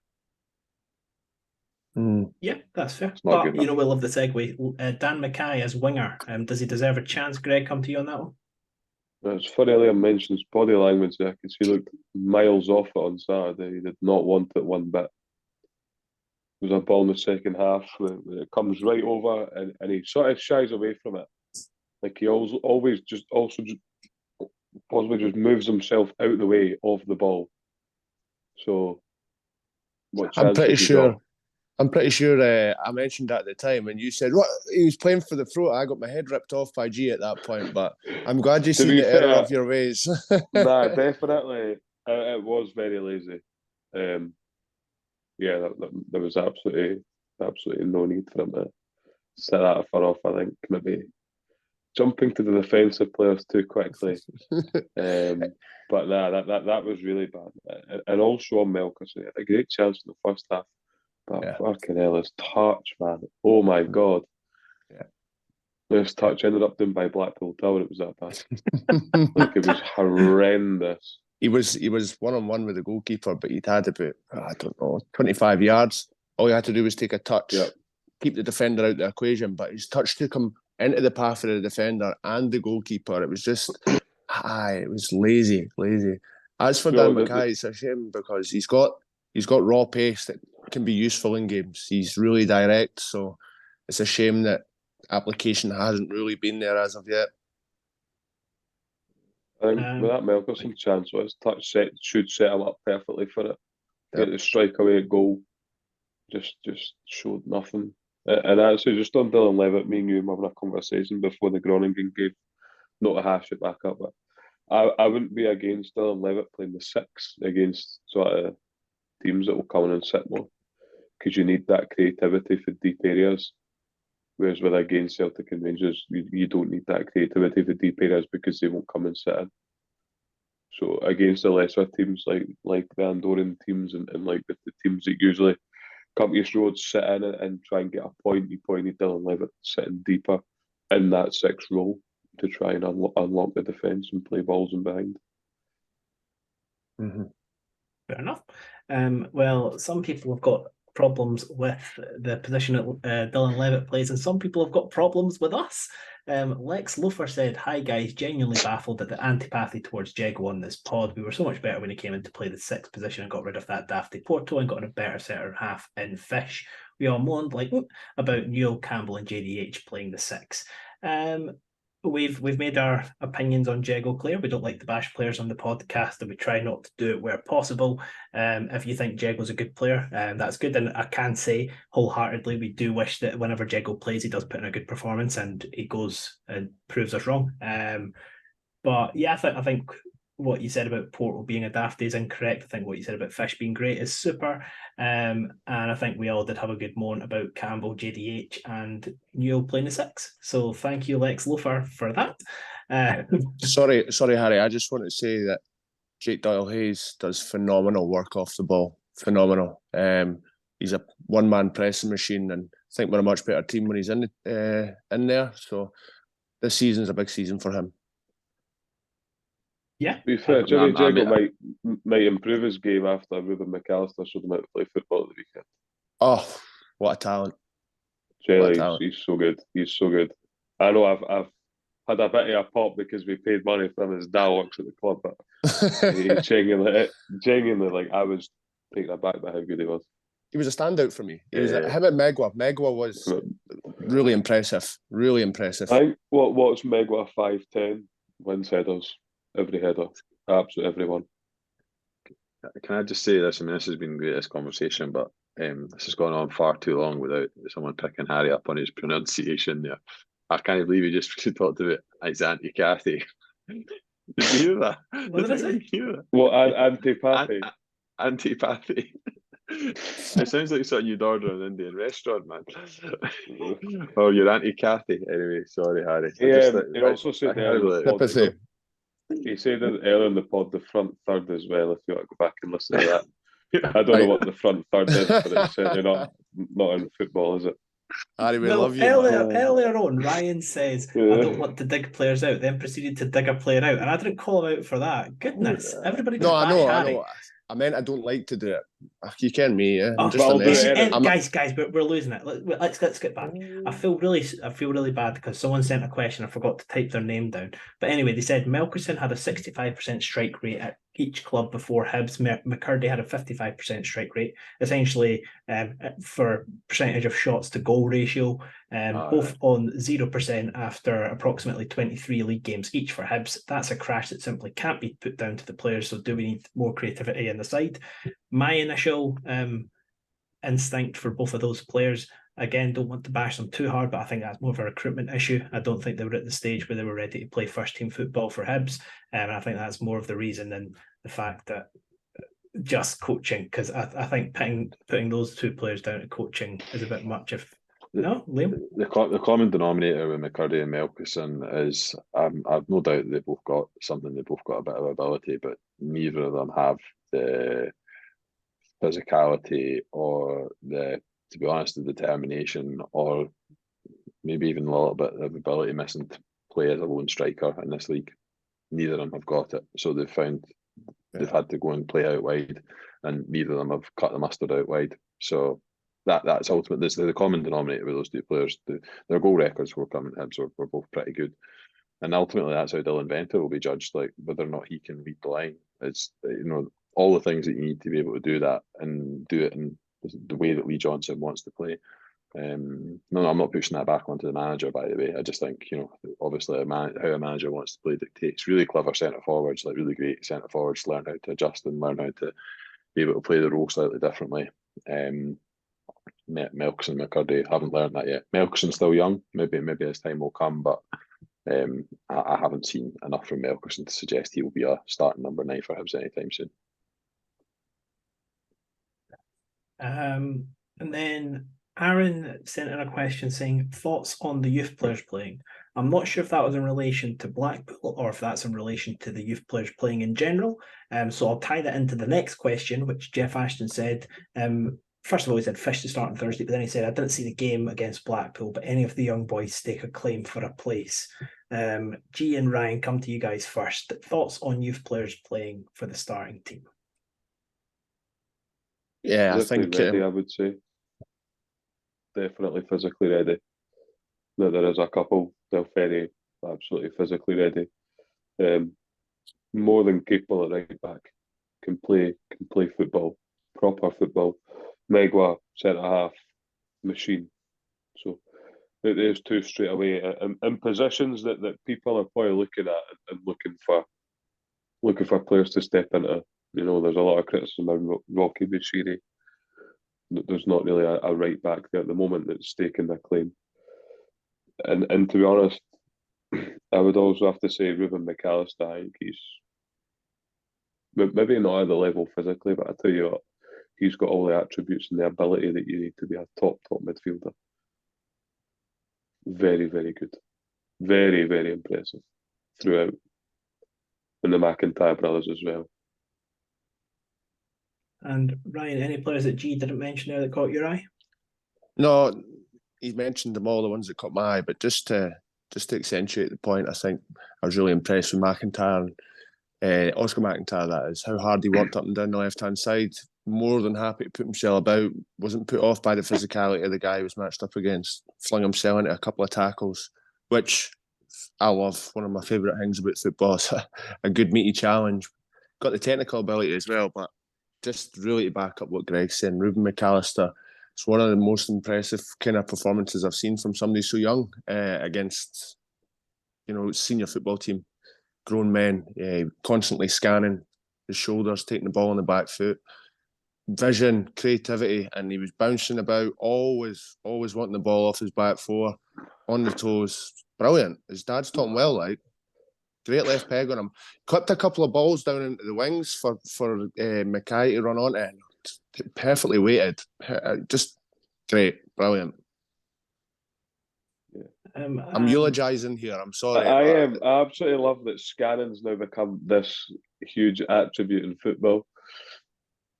Yeah, that's fair. But we love the segue. Dan Mackay as winger. Does he deserve a chance? Greg, come to you on that one. It's funny Liam mentions body language there, because he looked miles off it on Saturday. He did not want it one bit. There was a ball in the second half where it comes right over and he sort of shies away from it. Like he always just possibly just moves himself out the way of the ball. So I'm pretty sure I mentioned that at the time, and you said, what, he was playing for the throat. I got my head ripped off by G at that point, but I'm glad you seen the error of your ways. Nah, definitely. It was very lazy. There was absolutely no need for him to set that far off. I think maybe jumping to the defensive players too quickly. But nah, that was really bad. And also on Melkerson, had a great chance in the first half. But fucking hell, his touch, man. Oh my God. Yeah. This touch ended up done by Blackpool Tower. It was that bad. Like, it was horrendous. He was 1-on-1 with the goalkeeper, but he'd had about, I don't know, 25 yards. All he had to do was take a touch, keep the defender out of the equation, but his touch took him into the path of the defender and the goalkeeper. It was just, it was lazy. As for Dan Mackay, it's a shame because he's got raw pace that can be useful in games. He's really direct, so it's a shame that application hasn't really been there as of yet. I think with that Melkerson chance, his touch should set him up perfectly for it. Get the strike away at goal, just showed nothing. And actually, just on Dylan Levitt, me and you were having a conversation before the Groningen game, not to hash it back up, but I wouldn't be against Dylan Levitt playing the 6 against sort of teams that will come in and sit more, because you need that creativity for deep areas. Whereas with against Celtic and Rangers, you don't need that creativity for deep areas because they won't come and sit in. So against the lesser teams like the Andorran teams and like the teams that usually come to East Road, sit in and try and get a point, you pointed Dylan Levitt sitting deeper in that 6 role to try and unlock the defence and play balls in behind. Mm-hmm. Fair enough. Well, some people have got problems with the position that Dylan Levitt plays, and some people have got problems with us. Lex Loafer said, "Hi guys, genuinely baffled at the antipathy towards Jego on this pod. We were so much better when he came in to play the 6th position and got rid of that dafty Porto and got a better centre half in Fish. We all moaned about Newell, Campbell and JDH playing the 6. We've made our opinions on Jego clear. We don't like to bash players on the podcast, and we try not to do it where possible. If you think Jego's a good player, that's good. And I can say wholeheartedly, we do wish that whenever Jego plays, he does put in a good performance and he goes and proves us wrong. But yeah, I think what you said about Porto being a dafty is incorrect. I think what you said about Fish being great is super. And I think we all did have a good moan about Campbell, JDH and Newell playing the 6. So thank you, Lex Loafer, for that. Sorry, Harry. I just want to say that Jake Doyle-Hayes does phenomenal work off the ball. Phenomenal. He's a one-man pressing machine, and I think we're a much better team when he's in there. So this season's a big season for him. Yeah. To be fair, Jimmy Jego might improve his game after Ruben McAllister showed him how to play football at the weekend. Oh, what a talent! He's so good. He's so good. I know I've had a bit of a pop because we paid money for him as Dal works at the club, but he's genuinely, like, I was taken aback by how good he was. He was a standout for me. He was him and Megwa. Megwa was really impressive. Really impressive. I think what's Megwa 5'10" wins headers. Every header, absolutely everyone. Can I just say this? I mean, this has been great, this conversation, but this has gone on far too long without someone picking Harry up on his pronunciation there. I can't believe he just talked about his antipathy. Did you hear that? What did I say? What, antipathy? Antipathy. It sounds like something you'd order in an Indian restaurant, man. Or your Auntie Kathy. Anyway, sorry, Harry. He also said sympathy. He said earlier in the pod the front third as well, if you want to go back and listen to that. I don't know what the front third is, but it's certainly not in football, is it? Harry, we love you. Earlier on, Ryan says, I don't want to dig players out, then proceeded to dig a player out. And I didn't call him out for that. Goodness. Everybody just I know. Harry. I meant I don't like to do it. You ken me, yeah. Guys, we're losing it. Let's get back. I feel really bad because someone sent a question. I forgot to type their name down. But anyway, they said Melkerson had a 65% strike rate at each club before Hibs. McCurdy had a 55% strike rate, essentially for percentage of shots to goal ratio, both on 0% after approximately 23 league games each for Hibs. That's a crash that simply can't be put down to the players. So do we need more creativity in the side? My initial instinct for both of those players, again, don't want to bash them too hard, but I think that's more of a recruitment issue. I don't think they were at the stage where they were ready to play first team football for Hibs, and I think that's more of the reason than the fact that just coaching, because I think putting those two players down to coaching is a bit much. No, Liam? The common denominator with McCurdy and Melkerson is I've no doubt they both got something. They both got a bit of ability, but neither of them have the physicality or to be honest, the determination, or maybe even a little bit of ability missing to play as a lone striker in this league. Neither of them have got it, so they've had to go and play out wide, and neither of them have cut the mustard out wide. So that's ultimately the common denominator with those two players. Their goal records for coming Hibs were both pretty good, and ultimately that's how Dylan Vente will be judged, like whether or not he can read the line. It's all the things that you need to be able to do that and do it in the way that Lee Johnson wants to play. No, I'm not pushing that back onto the manager, by the way. I just think, obviously how a manager wants to play dictates. Really clever centre forwards, like really great centre forwards, learn how to adjust and learn how to be able to play the role slightly differently. Melkerson and McCurdy haven't learned that yet. Melkerson's still young. Maybe his time will come, but I haven't seen enough from Melkerson to suggest he will be a starting number 9 for Hibs anytime soon. And then Aaron sent in a question saying, thoughts on the youth players playing. I'm not sure if that was in relation to Blackpool or if that's in relation to the youth players playing in general. So I'll tie that into the next question, which Jeff Ashton said. First of all, he said Fish to start on Thursday, but then he said, I didn't see the game against Blackpool, but any of the young boys stake a claim for a place. G and Ryan, come to you guys first. Thoughts on youth players playing for the starting team? Yeah, I Physically think ready, I would say. Definitely physically ready. Now, there is a couple, they're very absolutely physically ready. More than capable at right back. Can play football, proper football. Megwa, centre half, machine. So there's two straight away in positions that people are probably looking at and looking for players to step into. You know, there's a lot of criticism of Rocky Bashiri. There's not really a right back there at the moment that's staking their claim. And to be honest, I would also have to say Ruben McAllister. I think he's maybe not at the level physically, but I tell you what, he's got all the attributes and the ability that you need to be a top midfielder. Very, very good. Very, very impressive throughout. And the McIntyre brothers as well. And Ryan, any players that G didn't mention there that caught your eye? No, he mentioned them all, the ones that caught my eye, but just to accentuate the point, I think I was really impressed with McIntyre, Oscar McIntyre, that is, how hard he worked up and down the left-hand side. More than happy to put himself about, wasn't put off by the physicality of the guy he was matched up against, flung himself into a couple of tackles, which I love. One of my favourite things about football is a good meaty challenge. Got the technical ability as well, but just really to back up what Greg's saying, Ruben McAllister, it's one of the most impressive kind of performances I've seen from somebody so young against, you know, senior football team, grown men, constantly scanning his shoulders, taking the ball on the back foot, vision, creativity, and he was bouncing about, always wanting the ball off his back four, on the toes. Brilliant. His dad's taught him well, like. Great left peg on him. Clipped a couple of balls down into the wings for Mackay to run on it. Perfectly weighted. Just great. Brilliant. I'm eulogising here. I'm sorry. I absolutely love that scanning's now become this huge attribute in football.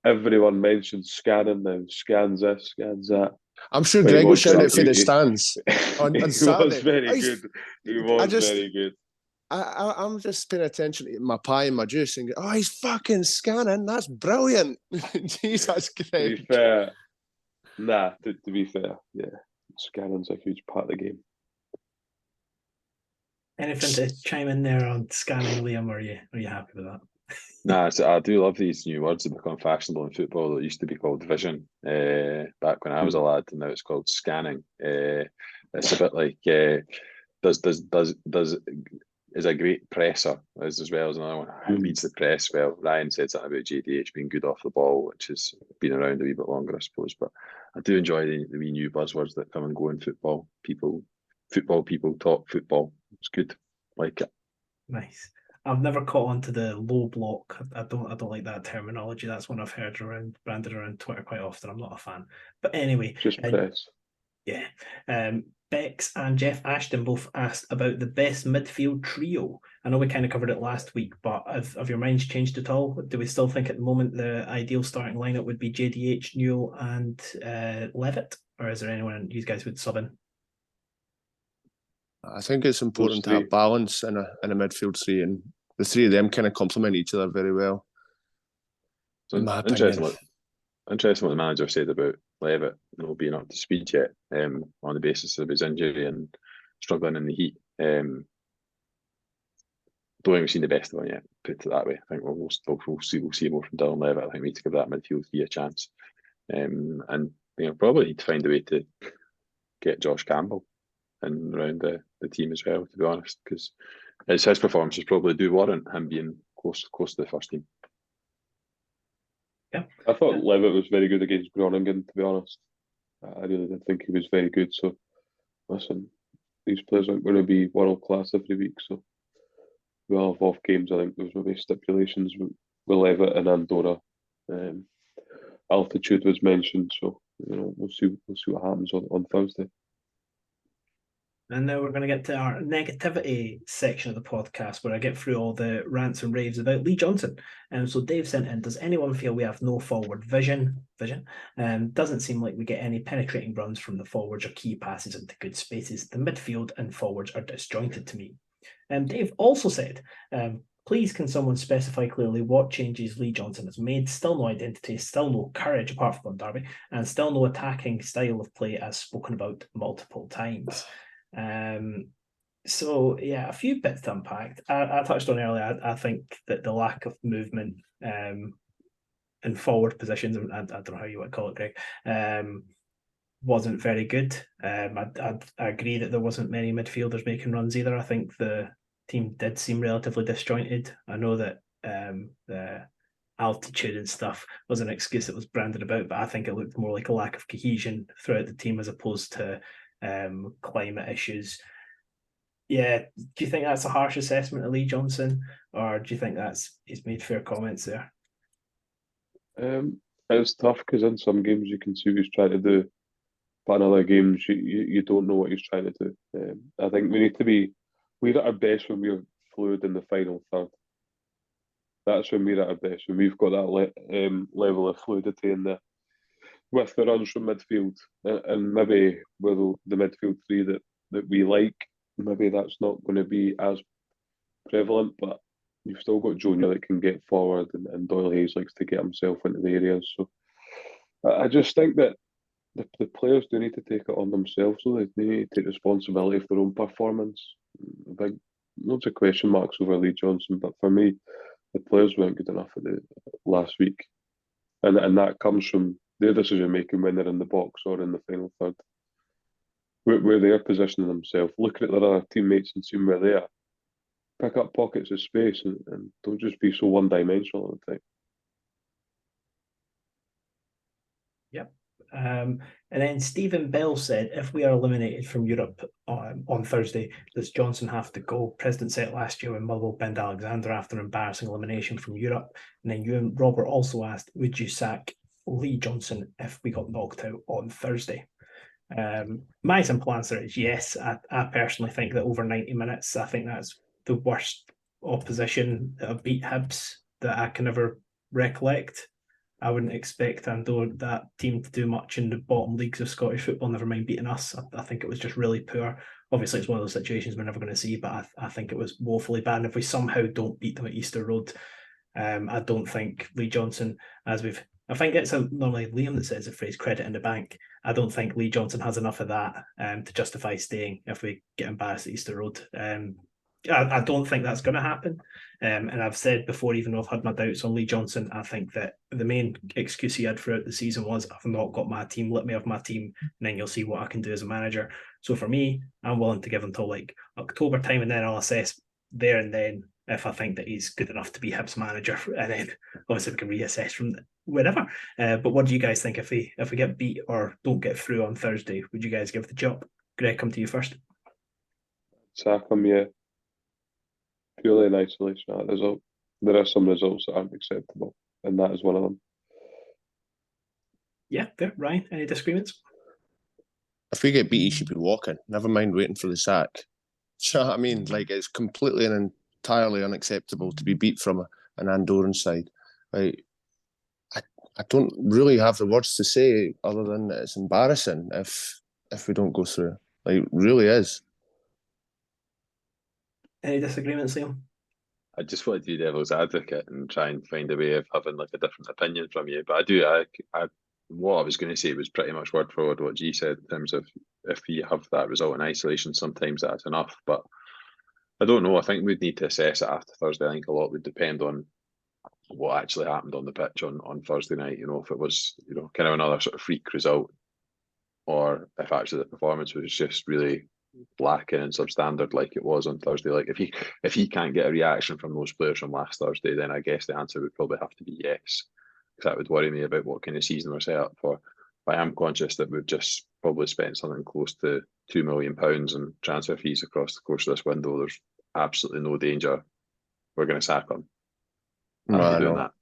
Everyone mentions scanning now. Scans this, scans that. I'm sure Greg was shouting it for the stands on Saturday. Was very good. He was very good. I'm just paying attention to my pie and my juice and go, he's fucking scanning. That's brilliant. Jesus, Greg. To be fair, to be fair, yeah, scanning's a huge part of the game. Anything to chime in there on scanning, Liam? Or are you happy with that? Nah, so I do love these new words that become fashionable in football. It used to be called vision back when I was a lad, and now it's called scanning. It's a bit like does is a great presser as well as another one. Who reads the press well? Ryan said something about JDH being good off the ball, which has been around a wee bit longer, I suppose. But I do enjoy the wee new buzzwords that come and go in football. People talk football. It's good. Like it. Nice. I've never caught on to the low block. I don't like that terminology. That's one I've heard branded around Twitter quite often. I'm not a fan. But anyway. Just press. Yeah. Bex and Jeff Ashton both asked about the best midfield trio. I know we kind of covered it last week, but have your minds changed at all? Do we still think at the moment the ideal starting lineup would be JDH, Newell and Levitt? Or is there anyone you guys would sub in? I think it's important to have balance in a midfield three, and the three of them kind of complement each other very well. So interesting what the manager said about Levitt not being up to speed yet, on the basis of his injury and struggling in the heat. Don't think we've seen the best of him yet, put it that way. I think we'll see more from Dylan Levitt. I think we need to give that midfield three a chance. And probably need to find a way to get Josh Campbell and around the team as well, to be honest, because his performances probably do warrant him being close to the first team. Yeah, I thought Levitt was very good against Groningen, to be honest. I really did think he was very good. So, listen, these players aren't going to be world class every week. So, we'll have off games. I think there's maybe stipulations with Levitt and Andorra. Altitude was mentioned, so we'll see what happens on Thursday. And now we're going to get to our negativity section of the podcast, where I get through all the rants and raves about Lee Johnson. So Dave sent in, does anyone feel we have no forward vision? Doesn't seem like we get any penetrating runs from the forwards or key passes into good spaces. The midfield and forwards are disjointed to me. Dave also said, please can someone specify clearly what changes Lee Johnson has made? Still no identity, still no courage apart from Derby, and still no attacking style of play as spoken about multiple times. So yeah, a few bits to unpack. I touched on earlier. I think that the lack of movement in forward positions, I don't know how you would call it, Greg, wasn't very good. I agree that there wasn't many midfielders making runs either. I think the team did seem relatively disjointed. I know that the altitude and stuff was an excuse that was branded about, but I think it looked more like a lack of cohesion throughout the team as opposed to climate issues. Yeah, do you think that's a harsh assessment of Lee Johnson, or do you think he's made fair comments there? It's tough because in some games you can see what he's trying to do, but in other games you don't know what he's trying to do. I think we're at our best when we're fluid in the final third. That's when we're at our best, when we've got that level of fluidity in there with the runs from midfield, and maybe with the midfield three that we like, maybe that's not going to be as prevalent, but you've still got Junior that can get forward, and Doyle Hayes likes to get himself into the areas. So I just think that the players do need to take it on themselves, so they need to take responsibility for their own performance. Loads of question marks over Lee Johnson, but for me, the players weren't good enough at the last week, and that comes from their decision making when they're in the box or in the final third, where they're positioning themselves, looking at their other teammates and seeing where they are. Pick up pockets of space and don't just be so one-dimensional all the time. Yep. And then Stephen Bell said, if we are eliminated from Europe on Thursday, does Johnson have to go? President said last year when Motherwell binned Alexander after embarrassing elimination from Europe. And then you and Robert also asked, would you sack Lee Johnson if we got knocked out on Thursday? My simple answer is yes. I personally think that over 90 minutes, I think that's the worst opposition that have beat Hibs that I can ever recollect. I wouldn't expect Andorra, that team, to do much in the bottom leagues of Scottish football, never mind beating us. I think it was just really poor. Obviously, it's one of those situations we're never going to see, but I think it was woefully bad. And if we somehow don't beat them at Easter Road, I don't think Lee Johnson, I think it's normally Liam that says the phrase credit in the bank. I don't think Lee Johnson has enough of that to justify staying if we get embarrassed at Easter Road. I don't think that's going to happen. And I've said before, even though I've had my doubts on Lee Johnson, I think that the main excuse he had throughout the season was, I've not got my team, let me have my team, and then you'll see what I can do as a manager. So for me, I'm willing to give him till like October time, and then I'll assess there and then if I think that he's good enough to be Hibs manager, and then obviously we can reassess from wherever. But what do you guys think if we get beat or don't get through on Thursday? Would you guys give the job? Greg, come to you first. Sack him, yeah. Purely in isolation of that result. There are some results that aren't acceptable, and that is one of them. Yeah, fair. Ryan, any disagreements? If we get beat, he should be walking. Never mind waiting for the sack. Do you know what I mean? Like, it's completely and entirely unacceptable to be beat from an Andorran side. Like, I don't really have the words to say other than that it's embarrassing if we don't go through. Like, it really is. Any disagreements, Liam? I just wanted to be devil's advocate and try and find a way of having like a different opinion from you. But what I was going to say was pretty much word for word what G said in terms of if you have that result in isolation, sometimes that's enough. But I don't know. I think we'd need to assess it after Thursday. I think a lot would depend on what actually happened on the pitch on Thursday night. You know, if it was, you know, kind of another sort of freak result, or if actually the performance was just really lacking and substandard like it was on Thursday. Like if he can't get a reaction from those players from last Thursday, then I guess the answer would probably have to be yes, because that would worry me about what kind of season we're set up for. But I am conscious that we've just probably spent something close to £2 million in transfer fees across the course of this window. There's absolutely no danger we're going to sack him after doing that.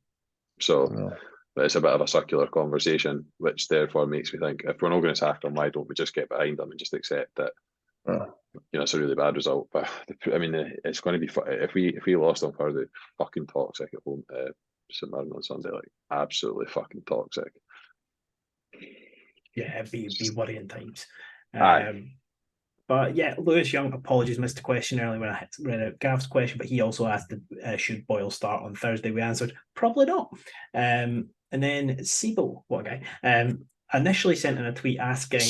So But it's a bit of a circular conversation, which therefore makes me think, if we're not going to sack him, why don't we just get behind him and just accept that? It's a really bad result. But I mean, it's going to be if we lost him for the fucking toxic at home to St Mirren on Sunday, like absolutely fucking toxic. Yeah, it'd be worrying times. Aye. But yeah, Lewis Young, apologies, missed a question earlier when I read out Gav's question, but he also asked, should Boyle start on Thursday? We answered, probably not. And then Sibo, what a guy, initially sent in a tweet asking,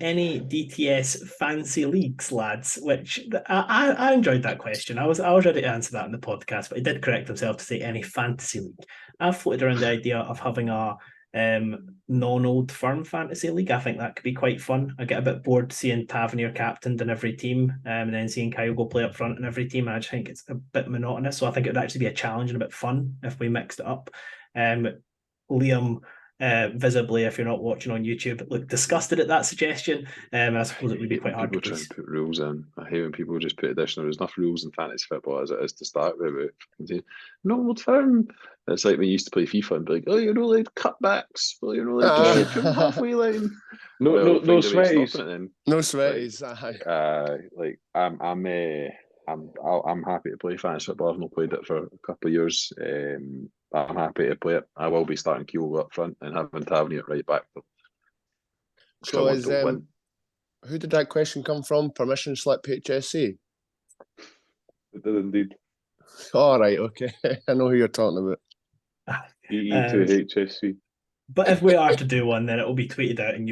any DTS fancy leagues, lads? Which I enjoyed that question. I was ready to answer that in the podcast, but he did correct himself to say any fantasy league. I've floated around the idea of having a non-old firm fantasy league. I think that could be quite fun. I get a bit bored seeing Tavernier captained in every team, and then seeing Kyogo play up front in every team. I just think it's a bit monotonous. So I think it would actually be a challenge and a bit fun if we mixed it up. Liam, visibly, if you're not watching on YouTube, looked disgusted at that suggestion. I suppose it would be quite hard to try and put rules in. I hate when people just put additional. There's enough rules in fantasy football as it is to start with. No old firm. It's like when you used to play FIFA and be like, oh, you're not allowed cutbacks. Well, you're not allowed to shoot from the halfway line. No sweaties. No sweaties. I'm happy to play fantasy football. I've not played it for a couple of years. I'm happy to play it. I will be starting Kyogo up front and having Tavernier right back. So is who did that question come from? Permission slip HSC? It did indeed. All right, okay. I know who you're talking about. EE to HSC. But if we are to do one, then it will be tweeted out, and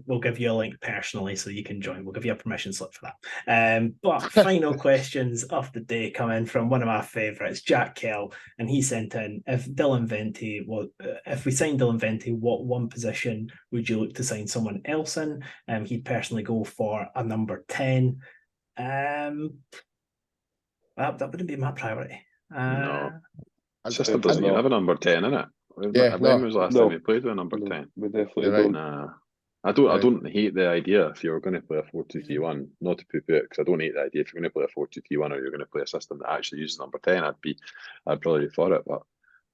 we'll give you a link personally so you can join. We'll give you a permission slip for that. But final questions of the day come in from one of my favourites, Jack Kell, and he sent in: if we sign Dylan Vente, what one position would you look to sign someone else in? He'd personally go for a number 10. That wouldn't be my priority. No, system doesn't even have a number 10 in it. When was the last time we played with a number 10? We definitely don't. Nah. I don't hate the idea if you're going to play a 4-2-3-1, not to poo-poo it, because I don't hate the idea if you're going to play a 4-2-3-1 or you're going to play a system that actually uses number 10, I'd probably be for it. But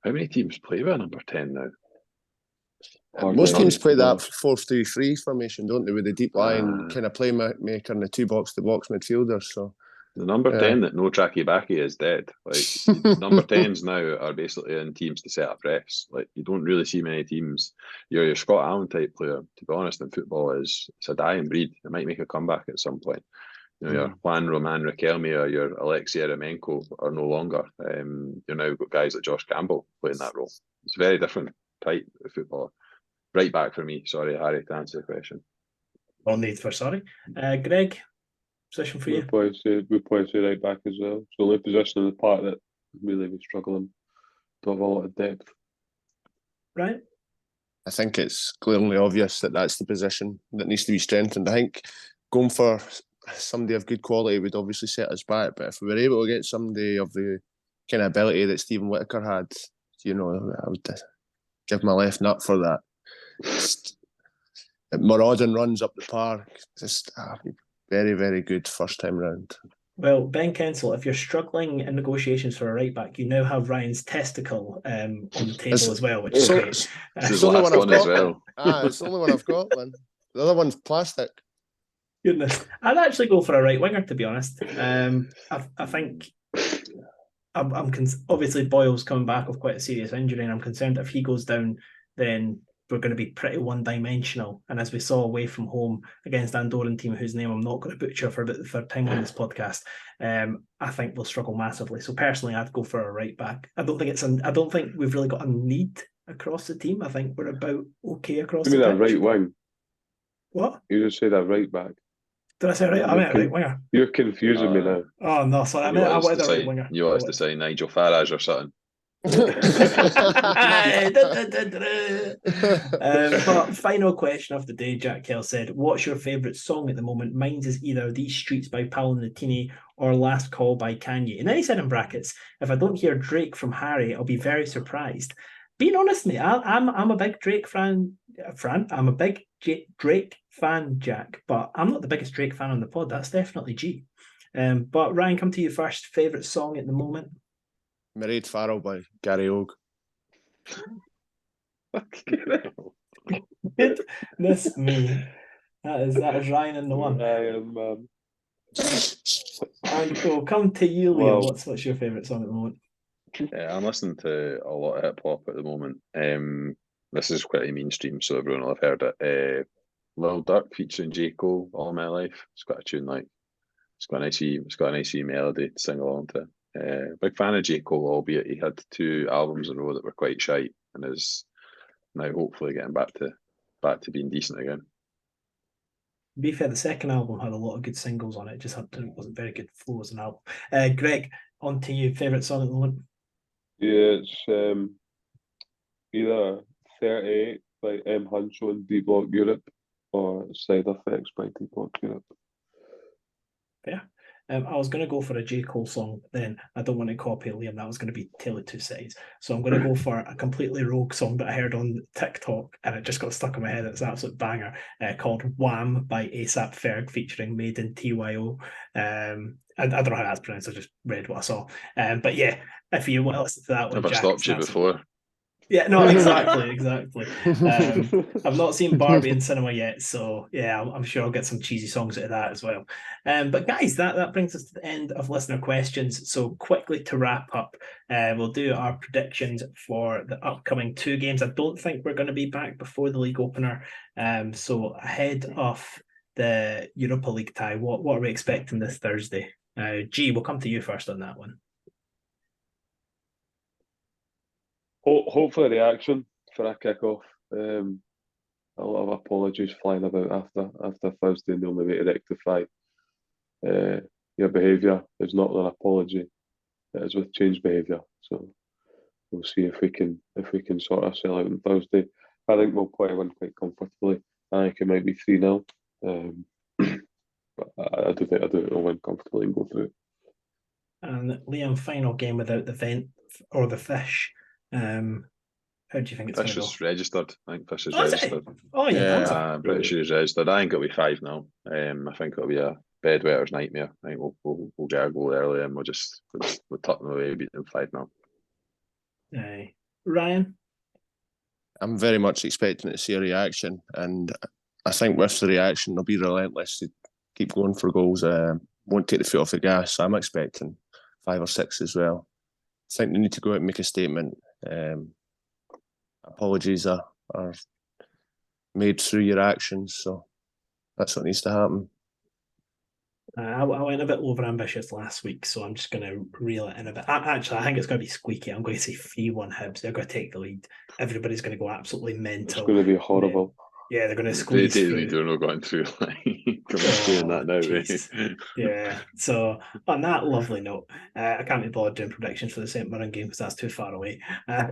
how many teams play with a number 10 now? Most teams play that 4-3-3 formation, don't they, with the deep line kind of playmaker and the two box-to-box midfielders. So the number 10 that no tracky backy is dead. Like number 10s now are basically in teams to set up refs. Like you don't really see many teams. Your Scott Allen type player, to be honest, in football it's a dying breed. It might make a comeback at some point. Your Juan Roman Riquelme or your Alexei Eremenko are no longer. You've now got guys like Josh Campbell playing that role. It's a very different type of footballer. Right back for me. Sorry, Harry, to answer the question. No need for sorry. Greg, position for you? We play right back as well. It's the only position in the park that really was struggling to have a lot of depth. Right. I think it's glaringly obvious that that's the position that needs to be strengthened. I think going for somebody of good quality would obviously set us back, but if we were able to get somebody of the kind of ability that Stephen Whittaker had, I would give my left nut for that. Marauding runs up the park, just very, very good first time round. Well, Ben Kensel, if you're struggling in negotiations for a right back, you now have Ryan's testicle on the table as well, which is great. It's the only one I've got as well. It's the only one I've got, man. The other one's plastic. Goodness, I'd actually go for a right winger, to be honest. I think obviously Boyle's coming back with quite a serious injury, and I'm concerned if he goes down, then we're going to be pretty one-dimensional. And as we saw away from home against Andorran team, whose name I'm not going to butcher for about the third time on this podcast, I think we'll struggle massively. So personally, I'd go for a right back. I don't think we've really got a need across the team. I think we're about okay across the pitch. You mean that right wing? What? You just said that right back. Did I say right? I meant a right winger. You're confusing me now. Oh no, sorry. I wanted a right winger. You want us to say Nigel Farage or something? But final question of the day, Jack Kell said, what's your favourite song at the moment? Mine is either These Streets by Paolo Nutini or Last Call by Kanye. And then he said in brackets, if I don't hear Drake from Harry, I'll be very surprised. Being honest, mate, I'm a big Drake fan. I'm a big Drake fan, Jack, but I'm not the biggest Drake fan on the pod. That's definitely G. But Ryan, come to you first. Favourite song at the moment? Mairead Farrell by Gary Oak. Goodness me. That is Ryan in the one. Ryan, man. And we'll come to you, Leo. Wow. What's your favourite song at the moment? I'm listening to a lot of hip hop at the moment. This is quite mainstream, so everyone will have heard it. Lil Durk featuring J. Cole, All My Life. It's got a tune like it's got a nice wee melody to sing along to. Big fan of J. Cole, albeit he had 2 albums in a row that were quite shite, and is now hopefully getting back to being decent again. To be fair, the second album had a lot of good singles on it. Just wasn't very good flow as an album. Greg, on to you. Favourite song at the moment? Yeah, it's either 38 by M. Huncho and D Block Europe or Side Effects by D Block Europe. Fair. I was going to go for a J. Cole song, but then I don't want to copy Liam. That was going to be Tale of Two Sides. So I'm going to go for a completely rogue song that I heard on TikTok and it just got stuck in my head. It's an absolute banger called Wham by ASAP Ferg featuring Made in TYO. I don't know how that's pronounced. I just read what I saw. But yeah, if you want to listen to that one, Never stopped you before. Yeah, no, exactly. I've not seen Barbie in cinema yet, so yeah, I'm sure I'll get some cheesy songs out of that as well. But guys, that brings us to the end of listener questions. So quickly to wrap up, we'll do our predictions for the upcoming 2 games. I don't think we're going to be back before the league opener. So ahead of the Europa League tie, what are we expecting this Thursday? G, we'll come to you first on that one. Hopefully reaction for a kick-off. A lot of apologies flying about after Thursday, and the only way to rectify your behaviour is not with an apology, it is with changed behaviour. So we'll see if we can sort ourselves out on Thursday. I think we'll probably win quite comfortably. I think it might be 3-0. But I do think we'll win comfortably and go through. And Liam, final game without the vent or the fish. How do you think it's going Fish to go? is registered. I think Fish is Oh, is it? registered. Oh, yeah. Pretty sure he's registered. I think it'll be 5 now. I think it'll be a bedwetter's nightmare. I think we'll get a goal early and we'll tuck them away, beat them 5 now. Ryan? I'm very much expecting to see a reaction, and I think with the reaction they'll be relentless to keep going for goals. Won't take the foot off the gas. I'm expecting 5 or 6 as well. I think they need to go out and make a statement. Apologies are made through your actions, so that's what needs to happen. I went a bit over ambitious last week, so I'm just going to reel it in a bit. Actually, I think it's going to be squeaky. I'm going to say 3-1 Hibs. They're going to take the lead. Everybody's going to go absolutely mental. It's going to be horrible. Yeah, they're going to squeeze through. They're not going through saying that now, right? Yeah. So on that lovely note, I can't be bothered doing predictions for the St Mirren game because that's too far away. A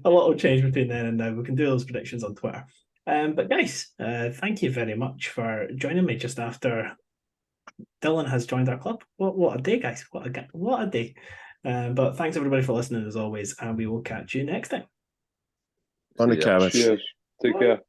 lot will change between then and now. We can do those predictions on Twitter. But guys, thank you very much for joining me just after Dylan has joined our club. What a day, guys! What a day! But thanks everybody for listening as always, and we will catch you next time. On the couch. Cheers. Take care.